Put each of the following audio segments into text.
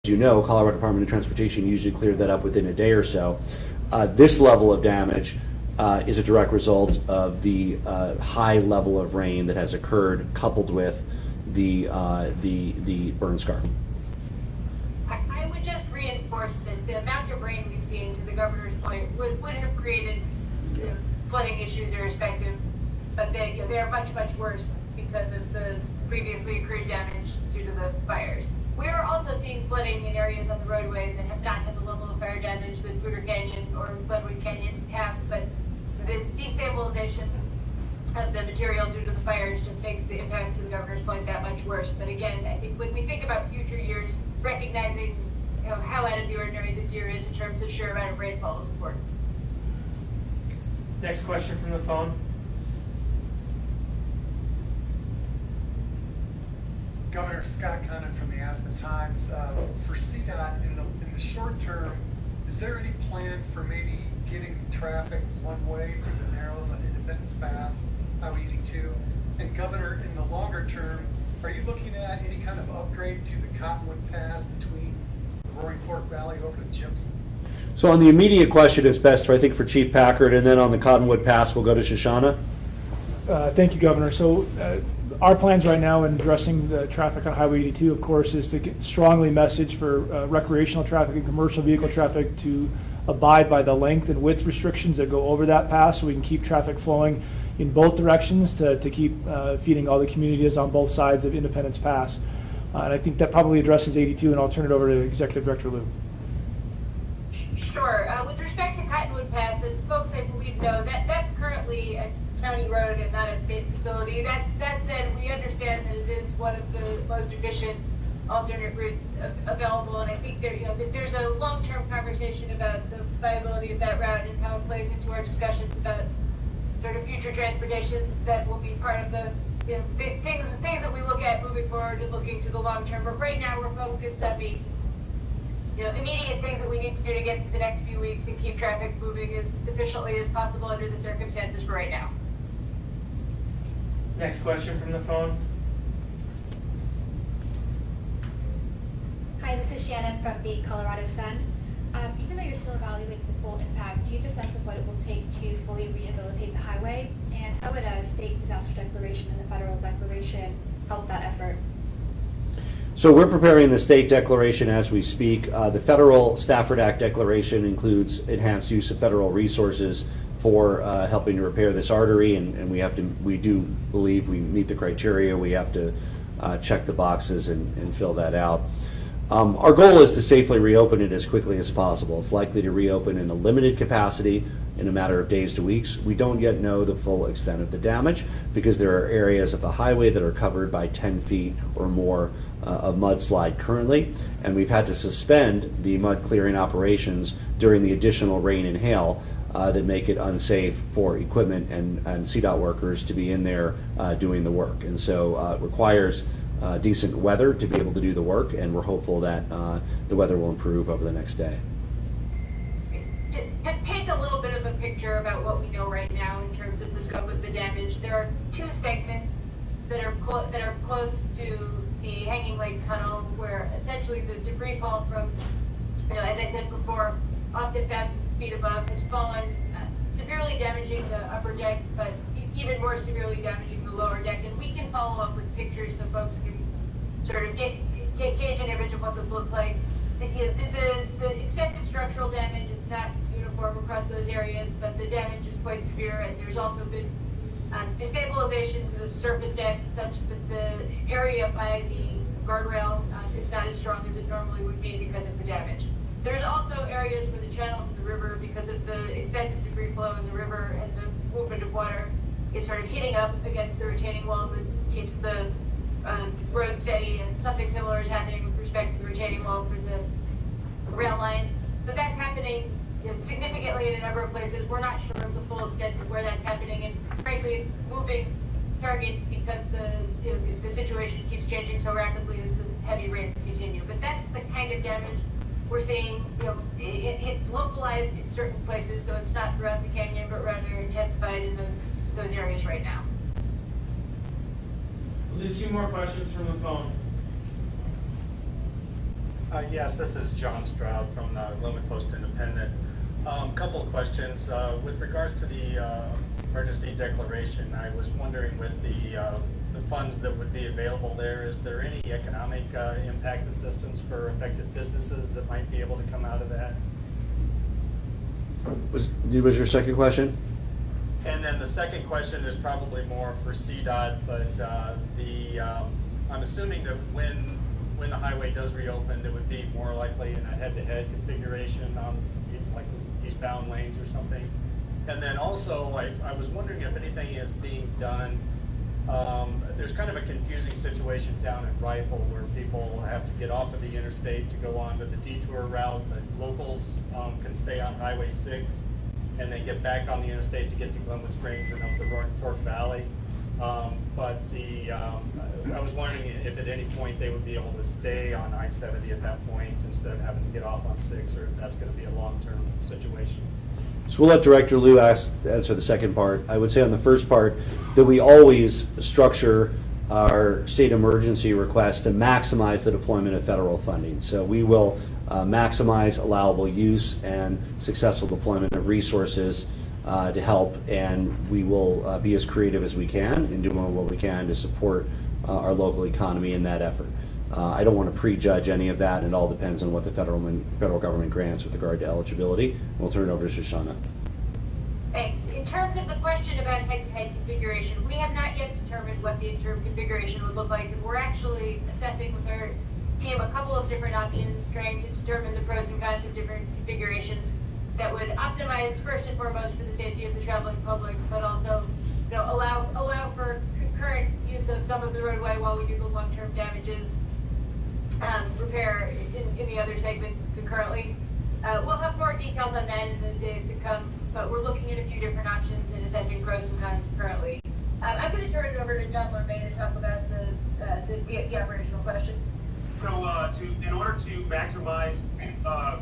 you know, Colorado Department of Transportation usually cleared that up within a day or so. This level of damage is a direct result of the high level of rain that has occurred, coupled with the burn scar. I would just reinforce that the amount of rain we've seen, to the governor's point, would have created flooding issues irrespective, but they are much, much worse because of the previously accrued damage due to the fires. We are also seeing flooding in areas on the roadway that have not had the level of fire damage that Polis Canyon or Glenwood Canyon have, but the destabilization of the material due to the fires just makes the impact, to the governor's point, that much worse. But again, I think when we think about future years, recognizing how out of the ordinary this year is in terms of sheer amount of rainfall is important. Next question from the phone. Governor Scott Connon from the Aspen Times. For CDOT, in the short term, is there any plan for maybe getting traffic one way through the Narrows on Independence Pass, Highway 82? And Governor, in the longer term, are you looking at any kind of upgrade to the Cottonwood Pass between the Roaring Fork Valley over to Jimson? So on the immediate question, it's best, I think, for Chief Packard, and then on the Cottonwood Pass, we'll go to Shoshana. Thank you, Governor. So our plans right now in addressing the traffic on Highway 82, of course, is to strongly message for recreational traffic and commercial vehicle traffic to abide by the length and width restrictions that go over that pass, so we can keep traffic flowing in both directions to keep feeding all the communities on both sides of Independence Pass. And I think that probably addresses 82, and I'll turn it over to Executive Director Liu. Sure. With respect to Cottonwood Pass, as folks I believe know, that's currently a county road and not a state facility. That said, we understand that it is one of the most efficient alternate routes available, and I think there's a long-term conversation about the viability of that route and how it plays into our discussions about sort of future transportation that will be part of the things that we look at moving forward and looking to the long term. But right now we're focused on the immediate things that we need to do to get through the next few weeks and keep traffic moving as efficiently as possible under the circumstances for right now. Next question from the phone. Hi, this is Shannon from the Colorado Sun. Even though you're still evaluating the full impact, do you have a sense of what it will take to fully rehabilitate the highway? And how would a state disaster declaration and the federal declaration help that effort? So we're preparing the state declaration as we speak. The federal Stafford Act declaration includes enhanced use of federal resources for helping to repair this artery, and we do believe we meet the criteria. We have to check the boxes and fill that out. Our goal is to safely reopen it as quickly as possible. It's likely to reopen in a limited capacity in a matter of days to weeks. We don't yet know the full extent of the damage because there are areas of the highway that are covered by 10 feet or more of mudslide currently, and we've had to suspend the mud clearing operations during the additional rain and hail that make it unsafe for equipment and CDOT workers to be in there doing the work. And so it requires decent weather to be able to do the work, and we're hopeful that the weather will improve over the next day. To paint a little bit of a picture about what we know right now in terms of the scope of the damage, there are two segments that are close to the Hanging Lake Tunnel, where essentially the debris fall from, as I said before, often thousands of feet above, has fallen, severely damaging the upper deck, but even more severely damaging the lower deck. And we can follow up with pictures so folks can sort of gauge an image of what this looks like. The extent of structural damage is not uniform across those areas, but the damage is quite severe, and there's also been destabilization to the surface deck such that the area by the guardrail is not as strong as it normally would be because of the damage. There's also areas where the channels in the river, because of the extent of debris flow in the river and the movement of water, is sort of hitting up against the retaining wall that keeps the road steady, and something similar is happening with respect to the retaining wall for the rail line. So that's happening significantly in a number of places. We're not sure of the full extent of where that's happening, and frankly, it's moving target because the situation keeps changing so rapidly as the heavy rains continue. But that's the kind of damage we're seeing. It's localized in certain places, so it's not throughout the canyon, but rather intensified in those areas right now. We'll do two more questions from the phone. Yes, this is John Stroud from the Glenwood Post-Independent. Couple of questions. With regards to the emergency declaration, I was wondering with the funds that would be available there, is there any economic impact assistance for affected businesses that might be able to come out of that? Was your second question? And then the second question is probably more for CDOT, but I'm assuming that when the highway does reopen, it would be more likely in a head-to-head configuration on like eastbound lanes or something. And then also, I was wondering if anything is being done. There's kind of a confusing situation down in Rifle where people have to get off of the interstate to go onto the detour route, but locals can stay on Highway 6 and then get back on the interstate to get to Glenwood Springs and up the Roaring Fork Valley. I was wondering if at any point they would be able to stay on I-70 at that point instead of having to get off on 6, or if that's going to be a long-term situation. So we'll let Director Liu answer the second part. I would say on the first part that we always structure our state emergency request to maximize the deployment of federal funding. So we will maximize allowable use and successful deployment of resources to help, and we will be as creative as we can in doing what we can to support our local economy in that effort. I don't want to prejudge any of that. It all depends on what the federal government grants with regard to eligibility. We'll turn it over to Shoshana. Thanks. In terms of the question about head-to-head configuration, we have not yet determined what the interim configuration would look like, and we're actually assessing with our team a couple of different options, trying to determine the pros and cons of different configurations that would optimize first and foremost for the safety of the traveling public, but also, allow for concurrent use of some of the roadway while we do the long-term damages repair in the other segments concurrently. We'll have more details on that in the days to come, but we're looking at a few different options and assessing pros and cons currently. I'm going to turn it over to John Lormaine to talk about the operational question. So in order to maximize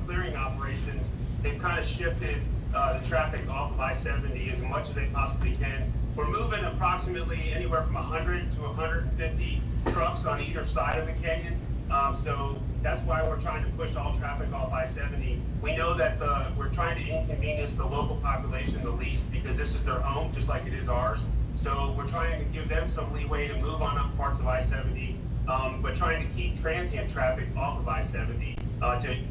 clearing operations, they've kind of shifted the traffic off of I-70 as much as they possibly can. We're moving approximately anywhere from 100 to 150 trucks on either side of the canyon. So that's why we're trying to push all traffic off I-70. We know that we're trying to inconvenience the local population the least because this is their home, just like it is ours. So we're trying to give them some leeway to move on up parts of I-70, but trying to keep transient traffic off of I-70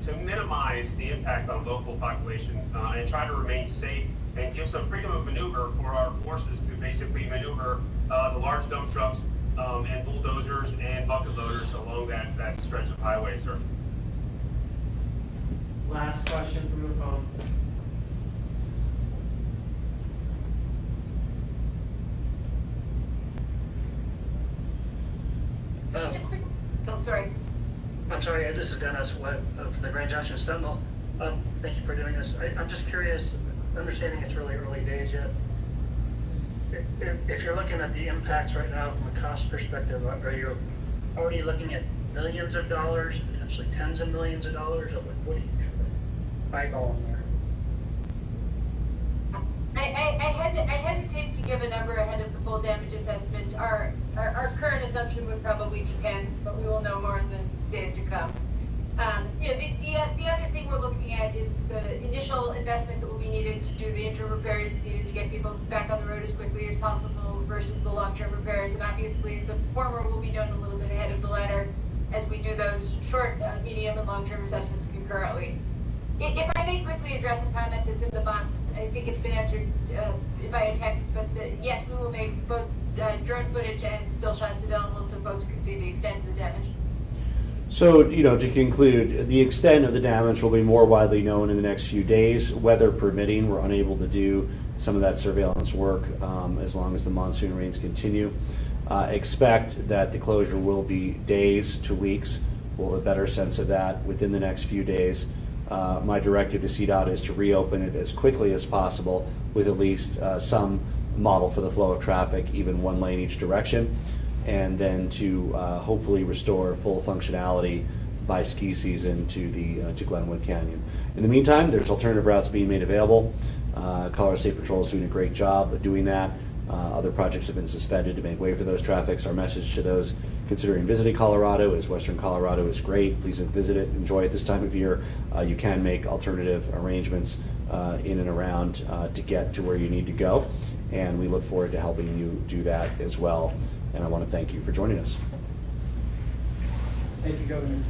to minimize the impact on local population and try to remain safe and give some freedom of maneuver for our forces to basically maneuver the large dump trucks and bulldozers and bucket loaders along that stretch of highway, sir. Last question from the phone. Oh, sorry. I'm sorry, this is Dennis Webb from the Grand Junction Sentinel. Thank you for doing this. I'm just curious, understanding it's really early days yet, if you're looking at the impacts right now from a cost perspective, are you already looking at millions of dollars, potentially tens of millions of dollars? What are you eyeballing there? I hesitate to give a number ahead of the full damage assessment. Our current assumption would probably be tens, but we will know more in the days to come. The other thing we're looking at is the initial investment that will be needed to do the interim repairs needed to get people back on the road as quickly as possible versus the long-term repairs. And obviously, the former will be known a little bit ahead of the latter as we do those short, medium, and long-term assessments concurrently. If I may quickly address a comment that's in the box, I think it's been answered via text, but yes, we will make both drone footage and still shots available so folks can see the extent of the damage. So, to conclude, the extent of the damage will be more widely known in the next few days. Weather permitting, we're unable to do some of that surveillance work as long as the monsoon rains continue. Expect that the closure will be days to weeks. We'll have a better sense of that within the next few days. My directive to CDOT is to reopen it as quickly as possible with at least some model for the flow of traffic, even one lane each direction, and then to hopefully restore full functionality by ski season to Glenwood Canyon. In the meantime, there's alternative routes being made available. Colorado State Patrol is doing a great job of doing that. Other projects have been suspended to make way for those traffics. Our message to those considering visiting Colorado, as Western Colorado is great. Please visit it, enjoy it this time of year. You can make alternative arrangements in and around to get to where you need to go, and we look forward to helping you do that as well. And I want to thank you for joining us. Thank you, Governor.